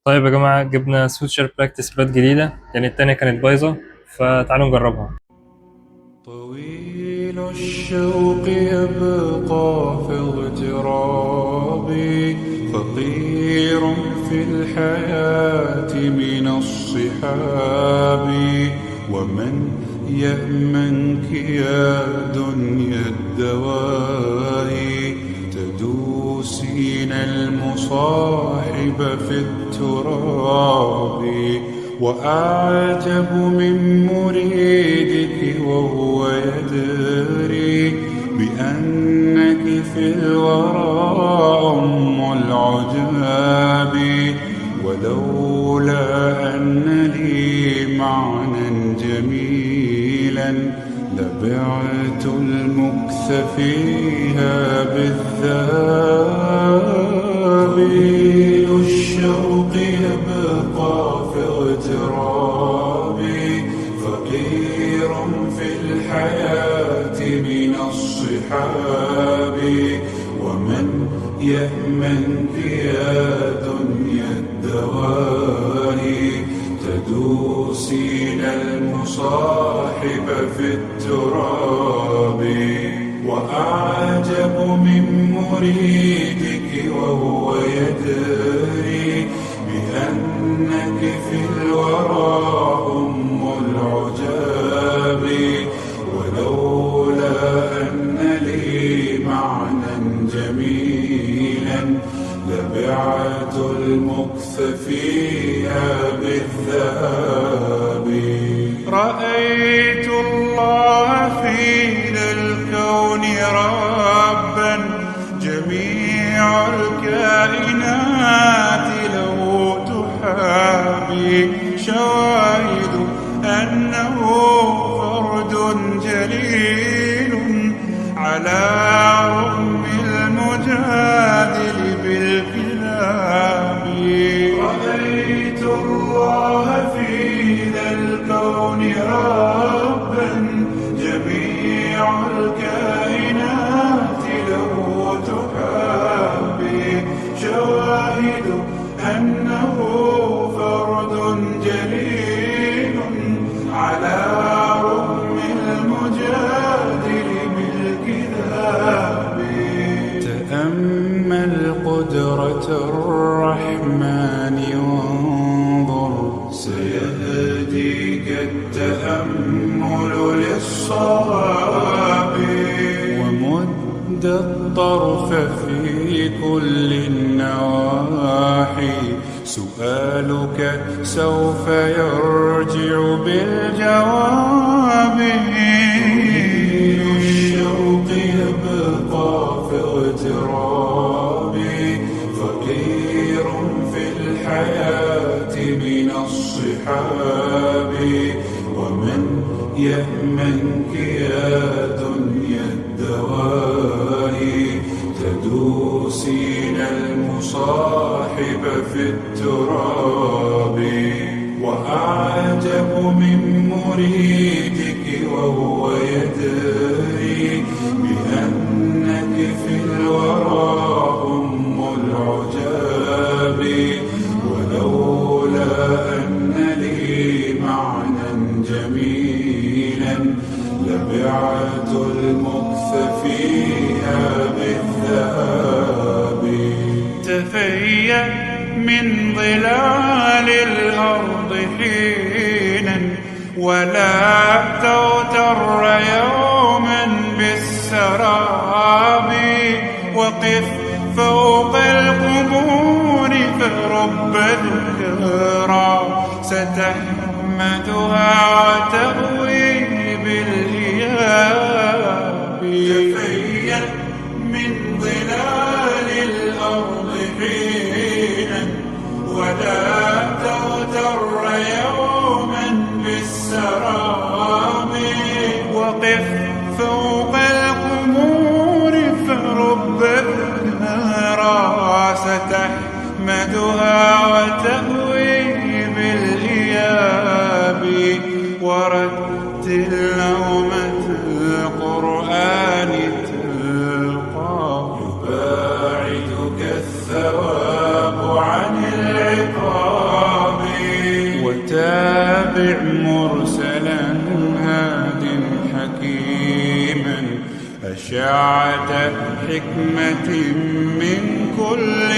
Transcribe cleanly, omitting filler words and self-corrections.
طيب يا جماعة، جبنا سويتشر براكتس باد جديدة لأن التانية كانت بايظة، فتعالوا نجربها. طويل الشوق يبقى في اغترابي، فقير في الحياة من الصحاب. ومن يأمنك يا دنيا الدواهي، تدوسين المصاحب في التراب. وأعجب من مريدك وهو يدري بأنك في الورى أم العجاب. ولولا أن لي معنى جميلا لبعت المكث فيها بالذهب. طويل الشوق يبقى في اغترابي، فقير في الحياة من الصحاب. ومن يأمنك يا دنيا الدواهي، تدوسين المصاحب في التراب. وأعجب من مريدك وهو يدري بأنك في الورى أم العجاب. ولولا أن لي معنى جميلا لبعت المكث فيها بالذهب. رأيت الله في ذا الكون ربا، جميع الكائنات له تحابي. شواهد أنه فرد جليل على رغم المجادل بالكلاب. رأيت الله في ذا الكون ربا، جميع الكائنات له تحابي. شواهد أنه فرد جليل على رغم المجادل بالكذاب. تأمل قدرة الرحمن وانظر، سيهديك التأمل للصواب. ومد الطرف في كل النواحي، سؤالك سوف يرجع بالجواب. الشوق يبقى في اغترابي، فقير في الحياة من الصحاب. ومن يأمنك يا دنيا الدواهي، تدوسين المصاحب في التراب. وأعجب من مريدك وهو يدري بأنك في الورى أم العجاب. ولولا أن لي معنى جميلا لبعت المكث فيها بالذهب. تفيأ من ظلال الأرض حينا، ولا تغتر يوما بالسراب. وقف فوق القبور فرب ذكرى ستحمدها وتأوي بالإياب. تفيأ من ظلال الأرض حينا، ولا تغتر يوما بالسراب. وقف فوق القبور فرب ذكرى ستحمدها وتأوي بالإياب. ورتل نومة القرآن تلقى، يباعدك الثواب عن العقاب. تابع مرسلا هاد حكيما أشعة حكمة من كل